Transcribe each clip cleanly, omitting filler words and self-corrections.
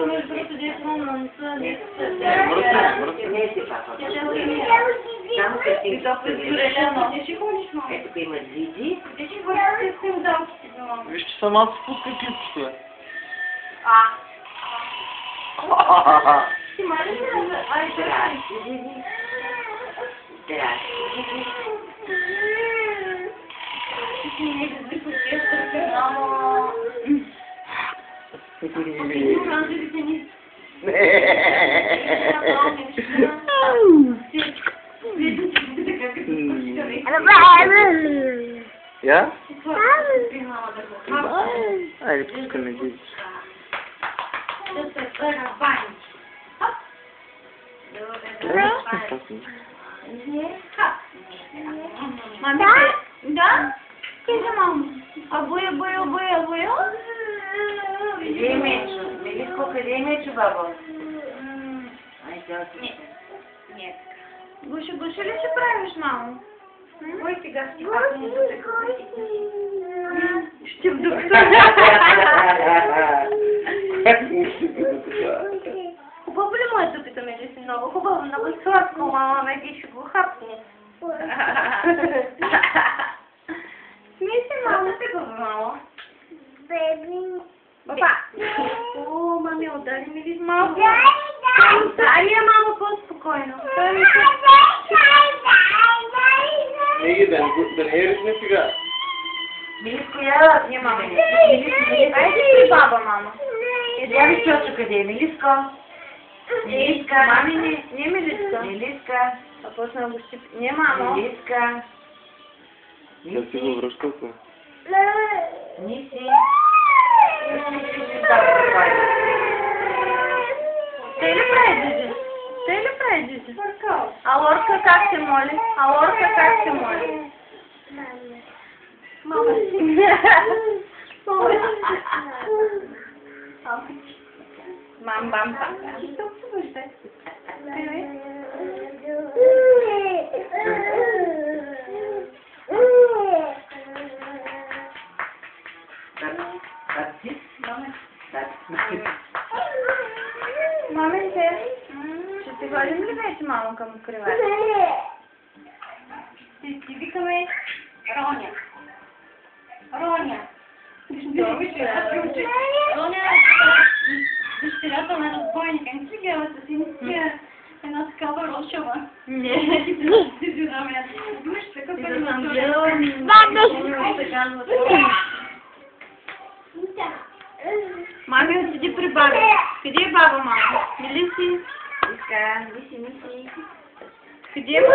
Тук между другото действително не са... Не си папа. Само се ти ето има Диди. Виж, че сама се пуска клипчето. Ти мали ли да... Ай, Здрасти, Диди. Здрасти, Диди. ти не е да се мамо... Я? Айде, пускаме Диди. Мами, да? Кажи, мамо. Абоя. Къде е Мечо? Мелиско, къде е Мечо, бабо? Нет. Гуши ли ще правиш, мамо? Кой сега си ще вдъхна. Хубаво ли му е дупито, Мелиси? Много хубаво, много сладко, мама, Меги ще го хапне. Смей се, мамо, хубаво, мамо. Папа. О, мами, удари ми ли малко? Удари я, мамо, по-спокойно. Меги, да не ериш не сега. Мелиско, я... Не, мамо. Мелиско. Айде при баба, мамо. Я ви чочо къде е? Мелиско? Мелиска. Мами, не Мелиска. Мелиска. А после го щипи. Не, мамо. Мелиска. Да си го връщате. Ниси. Те ли прави, Диди? А Лорка как се моли? Мама си. Мам, бам, пам. Маменте, ще се ходим ли вече, мамо, към кривата? Ще си викаме Роня. Дъщерята на разбойника. Не си гледала с една такава рошава. Не. Думаш така Мами, отиди при баба. Къде е баба, мамо? Мелиси? Миси. Къде е баба?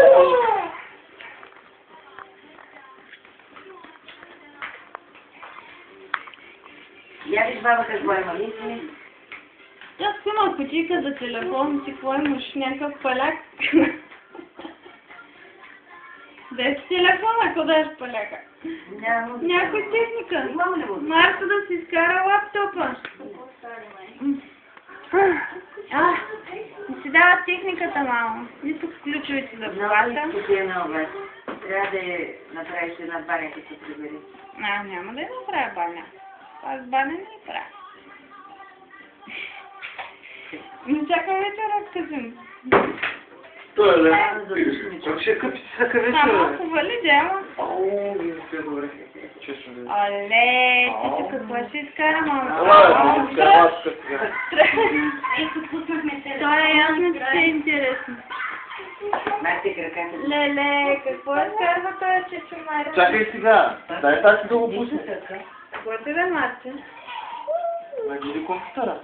Я виж баба какво има, Миси. Тя сима кутийка за телефон, ти какво имаш? Някакъв паляк? Без телефона, къде е паляка? Някой техника. Марта да си изкара лаптопа. Не си дава техниката, мамо. Не тук включвайте за колата. Трябва да направиш една баня, да се прибери. Няма да я направя баня. Аз баня не я правя. Но всяка вечер разказвам. Той е да. Как ще къпи си всяка вечер? Ама хубава ли дяма? Не е добре. Честно да. Оле, ти си какво ще изкара, мамо? Ела, изкара сега. Това е ясно, че е интересно. Майте краката. Леле, какво изкарва този чечумар? Чакай сега. Дай тази да го пусне. Какво ти да мати? Нагиди компютъра.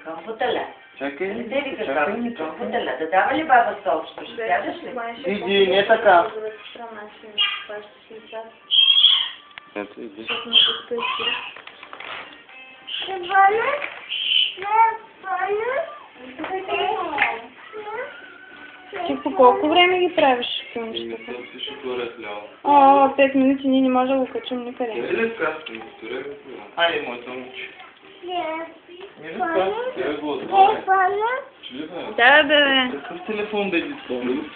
Компютъра. Чакай. Не вика компютъра. Да дава ли баба съобщо? Ще сядаш ли? Диди, не така. Ето, иди. Ти по колко време ги правиш филмчетата? 5 минути, ние не можем да го качим никъде. Айде, моето момиче. Да, бе. Какъв телефон да изискам?